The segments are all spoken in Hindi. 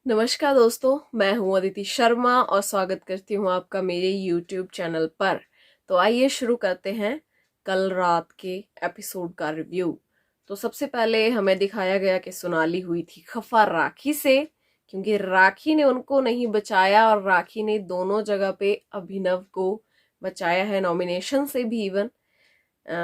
नमस्कार दोस्तों, मैं हूं अदिति शर्मा और स्वागत करती हूं आपका मेरे YouTube चैनल पर। तो आइए शुरू करते हैं कल रात के एपिसोड का रिव्यू। तो सबसे पहले हमें दिखाया गया कि सोनाली हुई थी खफा राखी से, क्योंकि राखी ने उनको नहीं बचाया और राखी ने दोनों जगह पे अभिनव को बचाया है, नॉमिनेशन से भी इवन।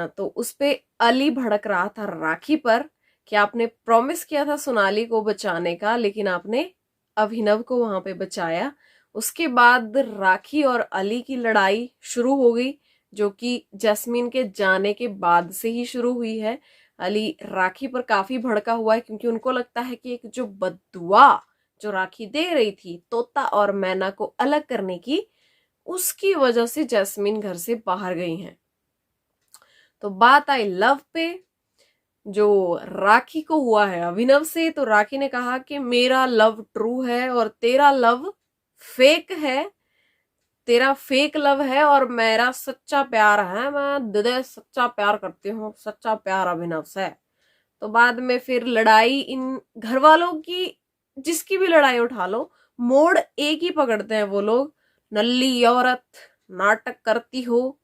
तो उस पे अली भड़क रहा था राखी पर कि आपने प्रॉमिस किया था सोनाली को बचाने का, लेकिन आपने अभिनव को वहां पे बचाया। उसके बाद राखी और अली की लड़ाई शुरू हो गई, जो कि जैस्मीन के जाने के बाद से ही शुरू हुई है। अली राखी पर काफी भड़का हुआ है, क्योंकि उनको लगता है कि एक जो बद्दुआ जो राखी दे रही थी तोता और मैना को अलग करने की, उसकी वजह से जैस्मीन घर से बाहर गई हैं। तो बात आई लव पे, जो राखी को हुआ है अभिनव से। तो राखी ने कहा कि मेरा लव ट्रू है और तेरा लव फेक है, तेरा फेक लव है और मेरा सच्चा प्यार है, मैं दिल सच्चा प्यार करती हूँ, सच्चा प्यार अभिनव से। तो बाद में फिर लड़ाई इन घर वालों की, जिसकी भी लड़ाई उठा लो, मोड़ एक ही पकड़ते हैं वो लोग, नल्ली औरत नाटक करती हो।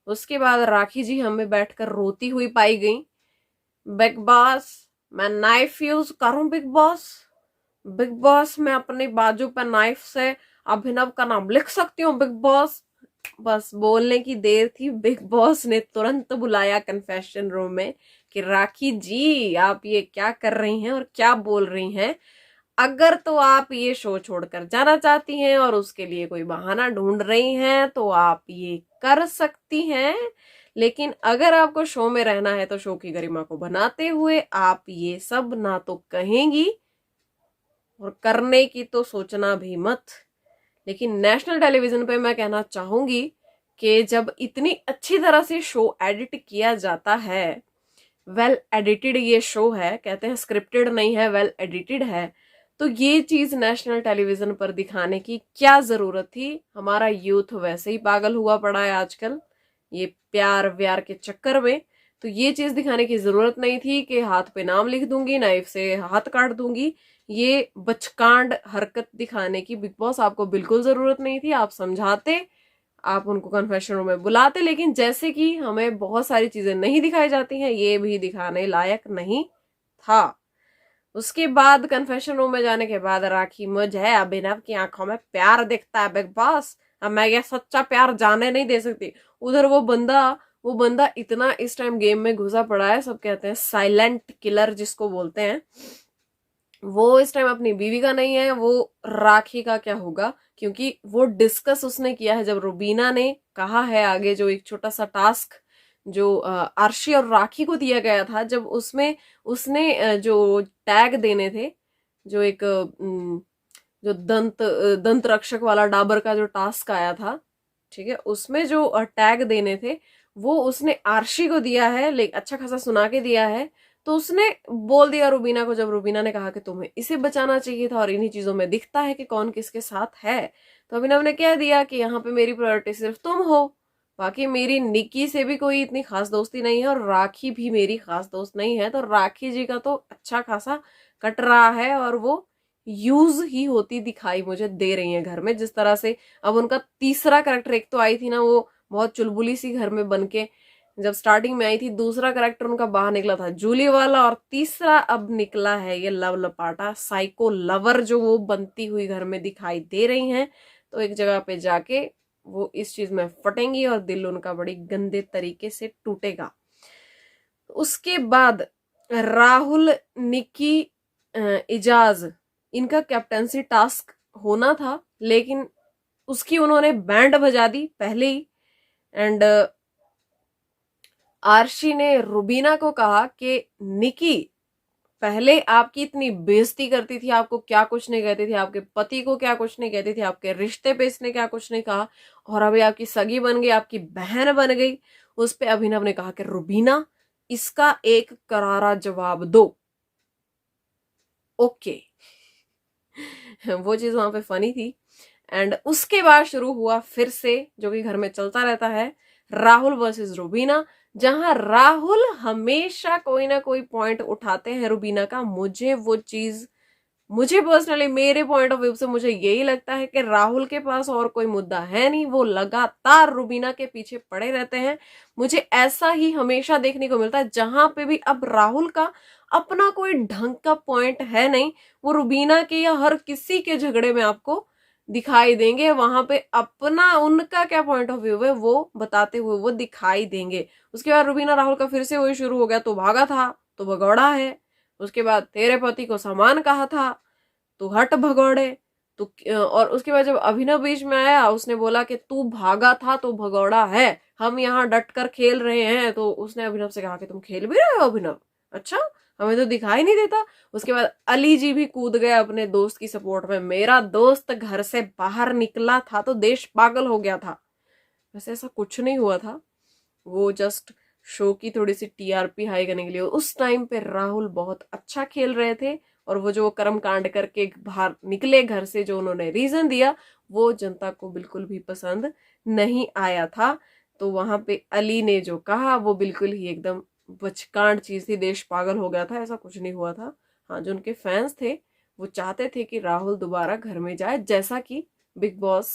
उसके बाद राखी जी हमें बैठकर रोती हुई पाई गई। बिग बॉस, मैं नाइफ यूज करूं? बिग बॉस, बिग बॉस, मैं अपनी बाजू पर नाइफ से अभिनव का नाम लिख सकती हूँ? बिग बॉस, बस बोलने की देर थी। बिग बॉस ने तुरंत बुलाया कन्फेशन रूम में कि राखी जी आप ये क्या कर रही हैं और क्या बोल रही हैं। अगर तो आप ये शो छोड़कर जाना चाहती हैं और उसके लिए कोई बहाना ढूंढ रही हैं तो आप ये कर सकती हैं, लेकिन अगर आपको शो में रहना है तो शो की गरिमा को बनाते हुए आप ये सब ना तो कहेंगी और करने की तो सोचना भी मत। लेकिन नेशनल टेलीविजन पे मैं कहना चाहूंगी कि जब इतनी अच्छी तरह से शो एडिट किया जाता है, वेल एडिटेड ये शो है, कहते हैं स्क्रिप्टेड नहीं है, वेल एडिटेड है, तो ये चीज नेशनल टेलीविजन पर दिखाने की क्या जरूरत थी? हमारा यूथ वैसे ही पागल हुआ पड़ा है आजकल ये प्यार व्यार के चक्कर में। तो ये चीज दिखाने की जरूरत नहीं थी कि हाथ पे नाम लिख दूंगी, नाइफ से हाथ काट दूंगी। ये बचकांड हरकत दिखाने की बिग बॉस आपको बिल्कुल जरूरत नहीं थी। आप समझाते, आप उनको कन्फेशन रूम में बुलाते, लेकिन जैसे कि हमें बहुत सारी चीजें नहीं दिखाई जाती हैं, ये भी दिखाने लायक नहीं था। उसके बाद कन्फेशन रूम में जाने के बाद राखी, मुझे अभिनव की आंखों में प्यार दिखता है बिग बॉस, अब मैं ये सच्चा प्यार जाने नहीं दे सकती। उधर वो बंदा इतना इस टाइम गेम में घुसा पड़ा है, सब कहते हैं साइलेंट किलर जिसको बोलते हैं, वो इस टाइम अपनी बीवी का नहीं है। वो राखी का क्या होगा, क्योंकि वो डिस्कस उसने किया है जब रुबीना ने कहा है आगे, जो एक छोटा सा टास्क जो आरशी और राखी को दिया गया था, जब उसमें उसने जो टैग देने थे, जो एक जो दंत रक्षक वाला डाबर का जो टास्क आया था, ठीक है, उसमें जो टैग देने थे वो उसने आरशी को दिया है, लेकिन अच्छा खासा सुना के दिया है। तो उसने बोल दिया रुबीना को, जब रुबीना ने कहा कि तुम्हें इसे बचाना चाहिए था और इन्हीं चीजों में दिखता है कि कौन किसके साथ है, तो अभिनव ने कह दिया कि यहाँ पे मेरी प्रायोरिटी सिर्फ तुम हो, बाकी मेरी निक्की से भी कोई इतनी खास दोस्ती नहीं है और राखी भी मेरी खास दोस्त नहीं है। तो राखी जी का तो अच्छा खासा कट रहा है और वो यूज ही होती दिखाई मुझे दे रही है घर में, जिस तरह से अब उनका तीसरा करेक्टर, एक तो आई थी ना वो बहुत चुलबुली सी घर में बन के, जब स्टार्टिंग में आई थी, दूसरा करेक्टर उनका बाहर निकला था जूली वाला, और तीसरा अब निकला है ये लव लपाटा साइको लवर, जो वो बनती हुई घर में दिखाई दे रही हैं। तो एक जगह पे जाके वो इस चीज में फटेंगी और दिल उनका बड़ी गंदे तरीके से टूटेगा। उसके बाद राहुल, निकी, इजाज, इनका कैप्टनसी टास्क होना था, लेकिन उसकी उन्होंने बैंड बजा दी पहले ही। एंड आरशी ने रुबीना को कहा कि निकी पहले आपकी इतनी बेइज्जती करती थी, आपको क्या कुछ नहीं कहती थी, आपके पति को क्या कुछ नहीं कहती थी, आपके रिश्ते पे इसने क्या कुछ नहीं कहा, और अभी आपकी सगी बन गई, आपकी बहन बन गई। उस पे अभिनव ने कहा कि रुबीना इसका एक करारा जवाब दो। ओके वो चीज वहां पे फनी थी। एंड उसके बाद शुरू हुआ फिर से, जो कि घर में चलता रहता है, राहुल वर्सेस रुबीना, जहां राहुल हमेशा कोई ना कोई पॉइंट उठाते हैं रुबीना का। मुझे वो चीज मुझे पर्सनली, मेरे पॉइंट ऑफ व्यू से मुझे यही लगता है कि राहुल के पास और कोई मुद्दा है नहीं, वो लगातार रुबीना के पीछे पड़े रहते हैं। मुझे ऐसा ही हमेशा देखने को मिलता है, जहां पे भी अब राहुल का अपना कोई ढंग का पॉइंट है नहीं, वो रुबीना के या हर किसी के झगड़े में आपको दिखाई देंगे। वहां पे अपना उनका क्या पॉइंट ऑफ व्यू है वो बताते हुए वो दिखाई देंगे। उसके बाद रुबीना राहुल का फिर से वही शुरू हो गया, तो भागा था तो भगौड़ा है। उसके बाद तेरे पति को सामान कहा था तो हट भगौड़े। तो और उसके बाद जब अभिनव बीच में आया, उसने बोला कि तू भागा था तो भगौड़ा है, हम यहाँ डट कर खेल रहे हैं। तो उसने अभिनव से कहा कि तुम खेल भी रहे हो अभिनव, अच्छा हमें तो दिखाई नहीं देता। उसके बाद अली जी भी कूद गए अपने दोस्त की सपोर्ट में, मेरा दोस्त घर से बाहर निकला था तो देश पागल हो गया था। वैसे ऐसा कुछ नहीं हुआ था, वो जस्ट शो की थोड़ी सी टीआरपी हाई करने के लिए। उस टाइम पे राहुल बहुत अच्छा खेल रहे थे, और वो जो कर्म कांड करके बाहर निकले घर से, जो उन्होंने रीजन दिया, वो जनता को बिल्कुल भी पसंद नहीं आया था। तो वहां पे अली ने जो कहा वो बिल्कुल ही एकदम बचकांड चीज थी, देश पागल हो गया था, ऐसा कुछ नहीं हुआ था। हाँ, जो उनके फैंस थे वो चाहते थे कि राहुल दोबारा घर में जाए, जैसा कि बिग बॉस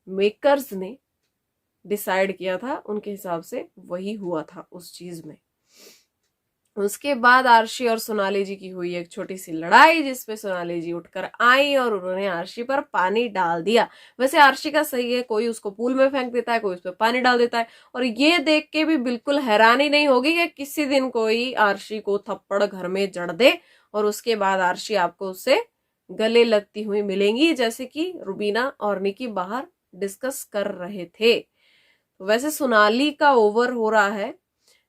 मेकर्स ने डिसाइड किया था, उनके हिसाब से वही हुआ था उस चीज में। उसके बाद आरशी और सोनाली जी की हुई एक छोटी सी लड़ाई, जिसपे सोनाली जी उठकर आई और उन्होंने आरशी पर पानी डाल दिया। वैसे आरशी का सही है, कोई उसको पूल में फेंक देता है, कोई उस पर पानी डाल देता है, और ये देख के भी बिल्कुल हैरानी नहीं होगी कि किसी दिन कोई आरशी को थप्पड़ घर में जड़ दे और उसके बाद आरशी आपको उससे गले लगती हुई मिलेंगी, जैसे कि रुबीना और निकी बाहर डिस्कस कर रहे थे। वैसे सोनाली का ओवर हो रहा है,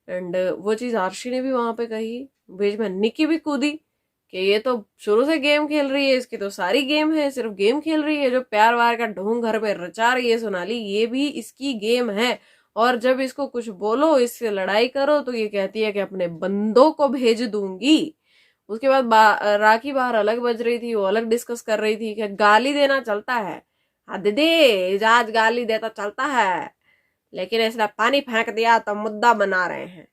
एंड वो चीज आरशी ने भी वहां पे कही, बीच में निकी भी कूदी कि ये तो शुरू से गेम खेल रही है, इसकी तो सारी गेम है, सिर्फ गेम खेल रही है, जो प्यार वार का ढोंग घर पे रचा रही है सोनाली, ये भी इसकी गेम है। और जब इसको कुछ बोलो, इससे लड़ाई करो, तो ये कहती है कि अपने बंदों को भेज दूंगी। उसके बाद राखी बाहर अलग बज रही थी, वो अलग डिस्कस कर रही थी कि गाली देना चलता है, हाँ दीदी इजाज गाली देता चलता है, लेकिन इसने पानी फेंक दिया तो मुद्दा बना रहे हैं।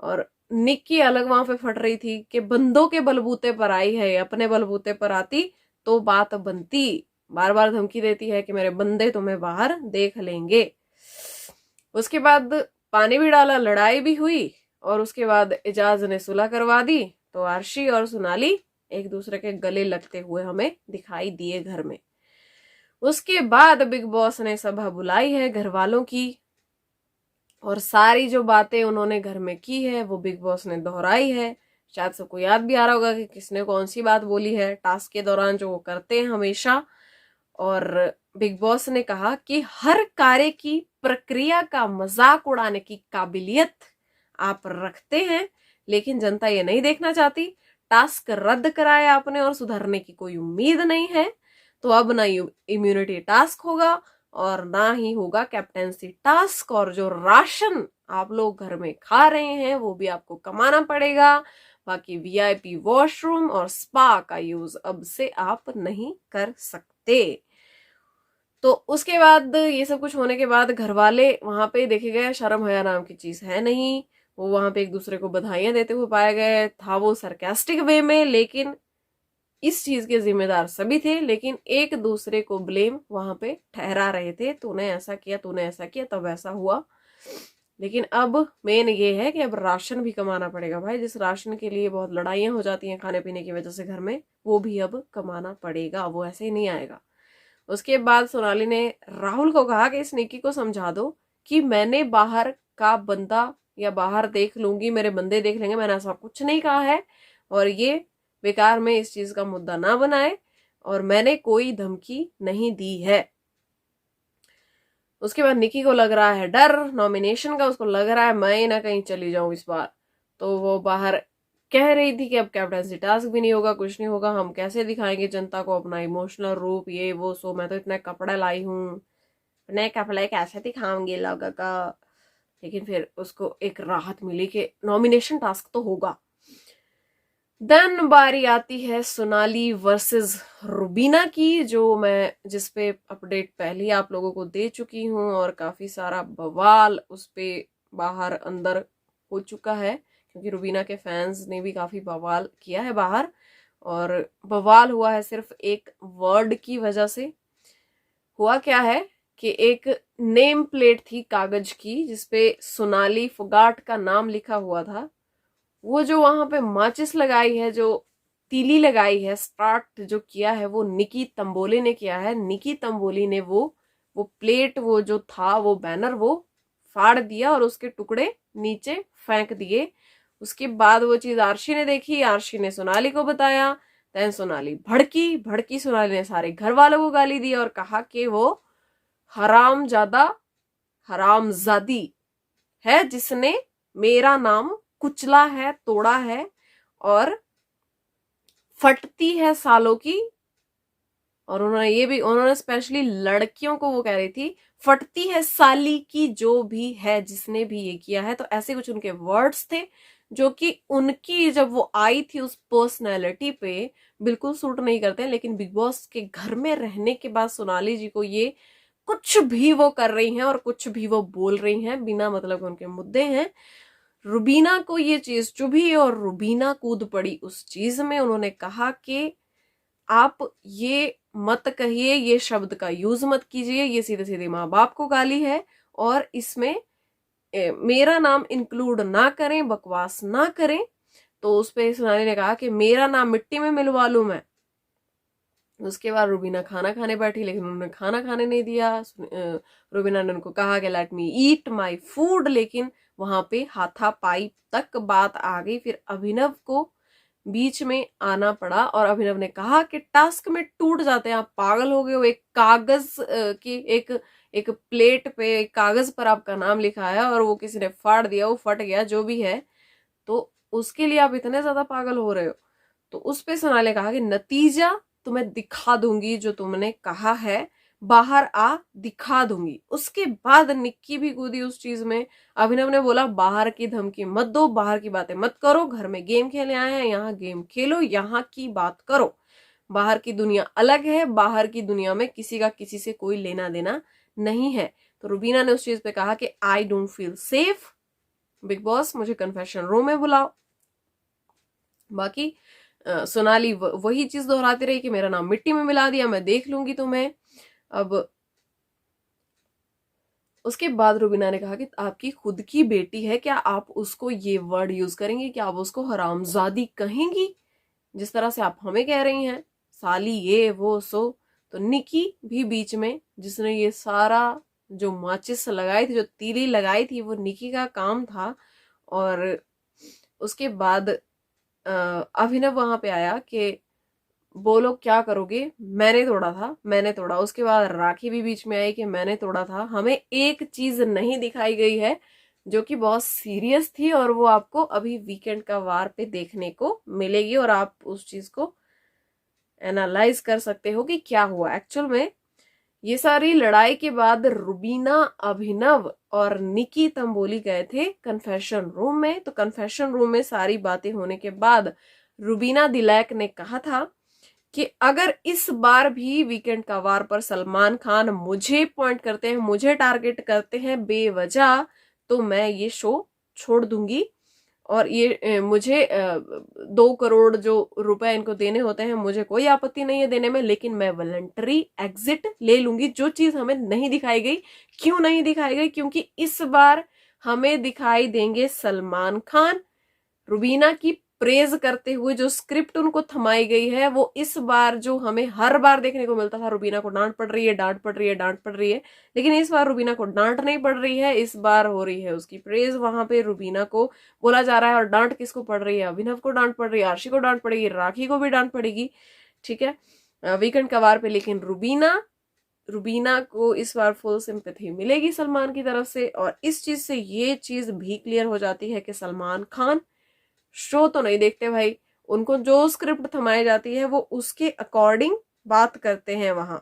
और निक्की अलग वहां पे फट रही थी कि बंदों के बलबूते पर आई है, अपने बलबूते पर आती तो बात बनती, बार बार धमकी देती है कि मेरे बंदे तुम्हें बाहर देख लेंगे। उसके बाद पानी भी डाला, लड़ाई भी हुई, और उसके बाद एजाज ने सुलह करवा दी। तो आरशी और सोनाली एक दूसरे के गले लगते हुए हमें दिखाई दिए घर में। उसके बाद बिग बॉस ने सभा बुलाई है घर वालों की, और सारी जो बातें उन्होंने घर में की है वो बिग बॉस ने दोहराई है। शायद सबको याद भी आ रहा होगा कि किसने कौन सी बात बोली है टास्क के दौरान, जो वो करते हैं हमेशा। और बिग बॉस ने कहा कि हर कार्य की प्रक्रिया का मजाक उड़ाने की काबिलियत आप रखते हैं, लेकिन जनता ये नहीं देखना चाहती। टास्क रद्द कराया आपने और सुधरने की कोई उम्मीद नहीं है, तो अब ना इम्यूनिटी टास्क होगा और ना ही होगा कैप्टेंसी टास्क, और जो राशन आप लोग घर में खा रहे हैं वो भी आपको कमाना पड़ेगा। बाकी वीआईपी वॉशरूम और स्पा का यूज अब से आप नहीं कर सकते। तो उसके बाद ये सब कुछ होने के बाद घर वाले वहां पे देखे गए शर्म हया नाम की चीज है नहीं, वो वहां पे एक दूसरे को बधाइयां देते हुए पाए गए। था वो सरकास्टिक वे में, लेकिन इस चीज के जिम्मेदार सभी थे, लेकिन एक दूसरे को ब्लेम वहां पे ठहरा रहे थे, तूने ऐसा किया, तूने ऐसा किया, तब ऐसा हुआ। लेकिन अब मेन ये है कि अब राशन भी कमाना पड़ेगा भाई, जिस राशन के लिए बहुत लड़ाइयां हो जाती हैं खाने पीने की वजह से घर में, वो भी अब कमाना पड़ेगा, वो ऐसे ही नहीं आएगा। उसके बाद सोनाली ने राहुल को कहा कि इस निक्की को समझा दो कि मैंने बाहर का बंदा या बाहर देख लूंगी, मेरे बंदे देख लेंगे, मैंने ऐसा कुछ नहीं कहा है, और ये बेकार में इस चीज का मुद्दा ना बनाए, और मैंने कोई धमकी नहीं दी है। उसके बाद निकी को लग रहा है डर नॉमिनेशन का, उसको लग रहा है मैं ना कहीं चली जाऊं इस बार। तो वो बाहर कह रही थी कि अब कैप्टनसी टास्क भी नहीं होगा, कुछ नहीं होगा, हम कैसे दिखाएंगे जनता को अपना इमोशनल रूप, ये वो, सो मैं तो इतने कपड़े लाई हूँ, नए कपड़े कैसे दिखाऊंगी लोगों का। लेकिन फिर उसको एक राहत मिली कि नॉमिनेशन टास्क तो होगा। देन बारी आती है सोनाली वर्सेस रुबीना की, जो मैं जिस पे अपडेट पहले आप लोगों को दे चुकी हूँ, और काफी सारा बवाल उस पे बाहर अंदर हो चुका है, क्योंकि रुबीना के फैंस ने भी काफी बवाल किया है बाहर। और बवाल हुआ है सिर्फ एक वर्ड की वजह से। हुआ क्या है कि एक नेम प्लेट थी कागज की जिसपे सोनाली फोगाट का नाम लिखा हुआ था। वो जो वहां पे माचिस लगाई है, जो तीली लगाई है, स्टार्ट जो किया है वो निकी तंबोली ने किया है। निकी तंबोली ने वो प्लेट, वो जो था वो बैनर, वो फाड़ दिया और उसके टुकड़े नीचे फेंक दिए। उसके बाद वो चीज आरशी ने देखी, आरशी ने सोनाली को बताया। देन सोनाली भड़की, भड़की सोनाली ने सारे घर वालों को गाली दी और कहा कि वो हरामजादा, हरामजादी है जिसने मेरा नाम कुचला है, तोड़ा है और फटती है सालों की। और उन्होंने स्पेशली लड़कियों को वो कह रही थी, फटती है साली की जो भी है, जिसने भी ये किया है। तो ऐसे कुछ उनके वर्ड्स थे जो कि उनकी जब वो आई थी उस पर्सनैलिटी पे बिल्कुल सूट नहीं करते। लेकिन बिग बॉस के घर में रहने के बाद सोनाली जी को ये कुछ भी वो कर रही हैं और कुछ भी वो बोल रही हैं बिना मतलब के उनके मुद्दे हैं। रुबीना को ये चीज चुभी और रुबीना कूद पड़ी उस चीज में। उन्होंने कहा कि आप ये मत कहिए, ये शब्द का यूज मत कीजिए, ये सीधे सीधे माँ बाप को गाली है और इसमें मेरा नाम इंक्लूड ना करें, बकवास ना करें। तो उस पे सोनाली ने कहा कि मेरा नाम मिट्टी में मिलवा लूं मैं। उसके बाद रुबीना खाना खाने बैठी, लेकिन उन्होंने खाना खाने नहीं दिया। रुबीना ने उनको कहा कि let me eat my food, लेकिन वहां पे हाथापाई तक बात आ गई। फिर अभिनव को बीच में आना पड़ा और अभिनव ने कहा कि टास्क में टूट जाते हैं, आप पागल हो गए हो। एक कागज की एक एक प्लेट पे, एक कागज पर आपका नाम लिखा है और वो किसी ने फाड़ दिया, वो फट गया जो भी है, तो उसके लिए आप इतने ज्यादा पागल हो रहे हो। तो उस पे सोनाली ने कहा कि नतीजा तुम्हें दिखा दूंगी, जो तुमने कहा है बाहर आ, दिखा दूंगी। उसके बाद निक्की भी कूदी उस चीज में। अभिनव ने बोला बाहर की धमकी मत दो, बाहर की बातें मत करो, घर में गेम खेलने आए हैं, यहाँ गेम खेलो, यहाँ की बात करो। बाहर की दुनिया अलग है, बाहर की दुनिया में किसी का किसी से कोई लेना देना नहीं है। तो रुबीना ने उस चीज पे कहा कि I don't feel safe, big boss मुझे कन्फेशन रूम में बुलाओ। बाकी सोनाली वही चीज दोहराती रही कि मेरा नाम मिट्टी में मिला दिया, मैं देख लूंगी तुम्हें। अब उसके बाद रुबीना ने कहा कि आपकी खुद की बेटी है, क्या आप उसको ये वर्ड यूज करेंगी, क्या आप उसको हरामजादी कहेंगी जिस तरह से आप हमें कह रही हैं, साली ये वो सो। तो निकी भी बीच में, जिसने ये सारा जो माचिस लगाई थी, जो तीली लगाई थी, वो निकी का काम था। और उसके बाद अभिनव वहां पे आया कि बोलो क्या करोगे, मैंने तोड़ा था, मैंने तोड़ा। उसके बाद राखी भी बीच में आई कि मैंने तोड़ा था। हमें एक चीज नहीं दिखाई गई है जो कि बहुत सीरियस थी और वो आपको अभी वीकेंड का वार पे देखने को मिलेगी और आप उस चीज को एनालाइज कर सकते हो कि क्या हुआ एक्चुअल में। ये सारी लड़ाई के बाद रुबीना, अभिनव और निकी तंबोली गए थे कन्फेशन रूम में। तो कन्फेशन रूम में सारी बातें होने के बाद रुबीना दिलैक ने कहा था कि अगर इस बार भी वीकेंड का वार पर सलमान खान मुझे पॉइंट करते हैं, मुझे टारगेट करते हैं बेवजह, तो मैं ये शो छोड़ दूंगी। और ये मुझे 2 करोड़ जो रुपए इनको देने होते हैं, मुझे कोई आपत्ति नहीं है देने में, लेकिन मैं वॉलंटरी एग्जिट ले लूंगी। जो चीज हमें नहीं दिखाई गई, क्यों नहीं दिखाई गई? क्योंकि इस बार हमें दिखाई देंगे सलमान खान। रुबीना की प्रेज करते हुए जो स्क्रिप्ट उनको थमाई गई है, वो इस बार जो हमें हर बार देखने को मिलता था, रुबीना को डांट पड़ रही है, डांट पड़ रही है, डांट पड़ रही है, लेकिन इस बार रुबीना को डांट नहीं पड़ रही है, इस बार हो रही है उसकी प्रेज। वहां पे रुबीना को बोला जा रहा है और डांट किसको पड़ रही है? अभिनव को डांट पड़ रही है, आरशी को डांट पड़ेगी, राखी को भी डांट पड़ेगी, ठीक है, वीकेंड का वार पे। लेकिन रुबीना को इस बार फुल सिंपैथी मिलेगी सलमान की तरफ से। और इस चीज से ये चीज भी क्लियर हो जाती है कि सलमान खान शो तो नहीं देखते भाई, उनको जो स्क्रिप्ट थमाई जाती है वो उसके अकॉर्डिंग बात करते हैं वहां।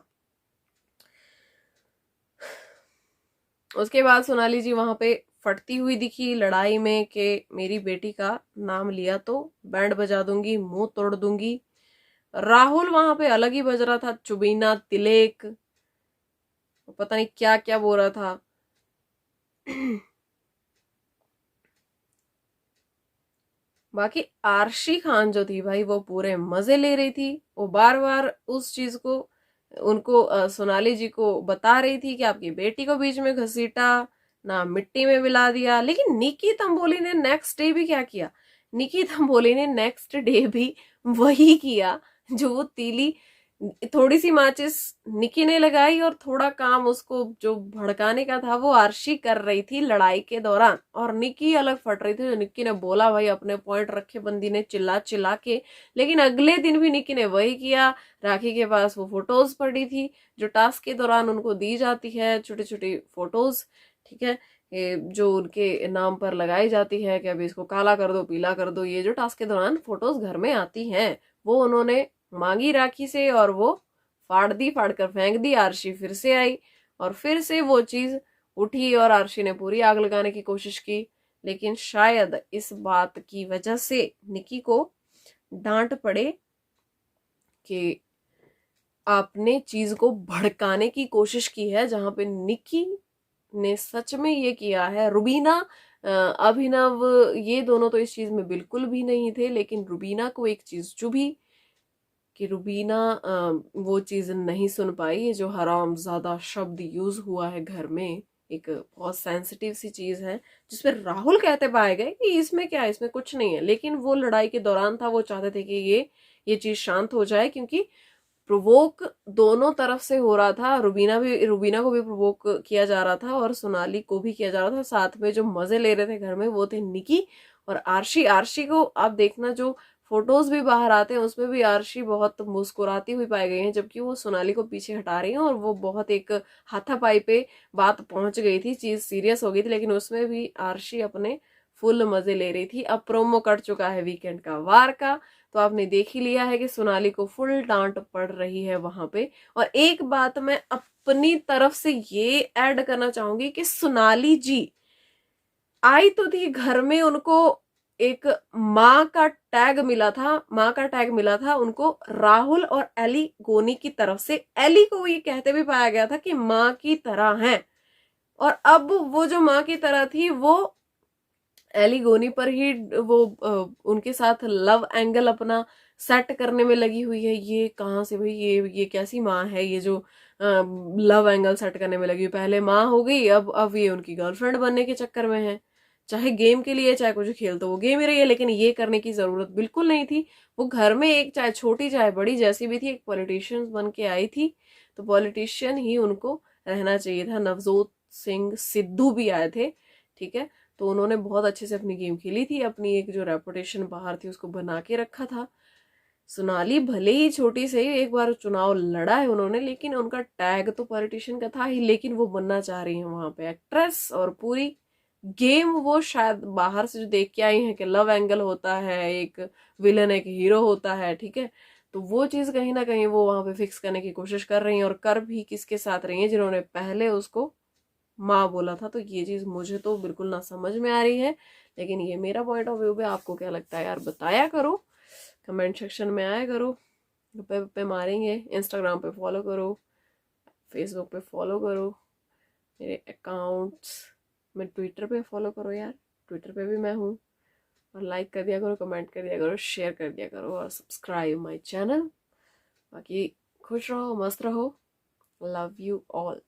उसके बाद सोनाली जी वहां पे फटती हुई दिखी लड़ाई में कि मेरी बेटी का नाम लिया तो बैंड बजा दूंगी, मुंह तोड़ दूंगी। राहुल वहां पे अलग ही बज रहा था, चुबीना, तिलेक, पता नहीं क्या क्या बोल रहा था। बाकी आरशी खान जो थी भाई वो पूरे मजे ले रही थी, वो बार बार उस चीज को उनको सोनाली जी को बता रही थी कि आपकी बेटी को बीच में घसीटा, ना मिट्टी में मिला दिया। लेकिन निकी तंबोली ने नेक्स्ट डे भी क्या किया, निकी तंबोली ने नेक्स्ट डे भी वही किया जो वो तीली, थोड़ी सी माचिस निकी ने लगाई और थोड़ा काम उसको जो भड़काने का था वो आरशी कर रही थी लड़ाई के दौरान, और निकी अलग फट रही थी। जो निकी ने बोला भाई अपने पॉइंट रखे बंदी ने चिल्ला चिल्ला के, लेकिन अगले दिन भी निकी ने वही किया। राखी के पास वो फोटोज पड़ी थी जो टास्क के दौरान उनको दी जाती है, छोटी छोटी फोटोज, ठीक है, जो उनके नाम पर लगाई जाती है कि अभी इसको काला कर दो पीला कर दो, ये जो टास्क के दौरान फोटोज घर में आती हैं वो उन्होंने मांगी राखी से और वो फाड़ दी, फाड़ कर फेंक दी। आरशी फिर से आई और फिर से वो चीज उठी और आरशी ने पूरी आग लगाने की कोशिश की। लेकिन शायद इस बात की वजह से निकी को डांट पड़े कि आपने चीज को भड़काने की कोशिश की है, जहां पे निकी ने सच में ये किया है। रुबीना अभिनव ये दोनों तो इस चीज में बिल्कुल भी नहीं थे, लेकिन रुबीना को एक चीज चुभी कि रुबीना वो चीज नहीं सुन पाई। ये जो हराम ज्यादा शब्द यूज हुआ है घर में, एक बहुत सेंसिटिव सी चीज है जिसपे राहुल कहते पाए गए कि इसमें क्या है, इसमें कुछ नहीं है, लेकिन वो लड़ाई के दौरान था, वो चाहते थे कि ये चीज शांत हो जाए, क्योंकि प्रोवोक दोनों तरफ से हो रहा था। रुबीना को भी प्रोवोक किया जा रहा था और सोनाली को भी किया जा रहा था। साथ में जो मजे ले रहे थे घर में वो थे निकी और आरशी। आरशी को आप देखना, जो फोटोज भी बाहर आते हैं उसमें भी आरशी बहुत मुस्कुराती हुई पाई गई है, जबकि वो सोनाली को पीछे हटा रही है और वो बहुत एक हाथापाई पे बात पहुंच गई थी, चीज सीरियस हो गई थी, लेकिन उसमें भी आरशी अपने फुल मजे ले रही थी। अब प्रोमो कट चुका है वीकेंड का वार का, तो आपने देख ही लिया है कि सोनाली को फुल डांट पड़ रही है वहां पे। और एक बात मैं अपनी तरफ से ये ऐड करना चाहूंगी कि सोनाली जी आई तो थी घर में, उनको एक माँ का टैग मिला था, माँ का टैग मिला था उनको राहुल और एली गोनी की तरफ से। एली को ये कहते भी पाया गया था कि माँ की तरह है, और अब वो जो माँ की तरह थी वो एली गोनी पर ही वो उनके साथ लव एंगल अपना सेट करने में लगी हुई है। ये कहाँ से भाई, ये कैसी माँ है ये जो लव एंगल सेट करने में लगी हुई। पहले माँ हो गई, अब ये उनकी गर्लफ्रेंड बनने के चक्कर में है। चाहे गेम के लिए चाहे कुछ खेल तो वो गेम ही रही है, लेकिन ये करने की जरूरत बिल्कुल नहीं थी। वो घर में एक चाहे छोटी चाहे बड़ी जैसी भी थी, एक पॉलिटिशियन बन के आई थी, तो पॉलिटिशियन ही उनको रहना चाहिए था। नवजोत सिंह सिद्धू भी आए थे, ठीक है, तो उन्होंने बहुत अच्छे से अपनी गेम खेली थी, अपनी एक जो रेपुटेशन बाहर थी उसको बना के रखा था। सोनाली भले ही छोटी से ही एक बार चुनाव लड़ा है उन्होंने, लेकिन उनका टैग तो पॉलिटिशियन का था ही, लेकिन वो बनना चाह रही है वहां पे एक्ट्रेस। और पूरी गेम वो शायद बाहर से जो देख के आई है कि लव एंगल होता है, एक विलन एक हीरो होता है, ठीक है, तो वो चीज कहीं ना कहीं वो वहां पे फिक्स करने की कोशिश कर रही है। और कर भी किसके साथ रही है, जिन्होंने पहले उसको माँ बोला था। तो ये चीज मुझे तो बिल्कुल ना समझ में आ रही है, लेकिन ये मेरा पॉइंट ऑफ व्यू है। आपको क्या लगता है यार, बताया करो, कमेंट सेक्शन में आया करो, गप्पे गप्पे मारेंगे। इंस्टाग्राम पे फॉलो करो, फेसबुक पे फॉलो करो मेरे अकाउंट्स, मैं ट्विटर पे फॉलो करो यार, ट्विटर पे भी मैं हूँ। और लाइक कर दिया करो, कमेंट कर दिया करो, शेयर कर दिया करो और सब्सक्राइब माय चैनल। बाकी खुश रहो, मस्त रहो, लव यू ऑल।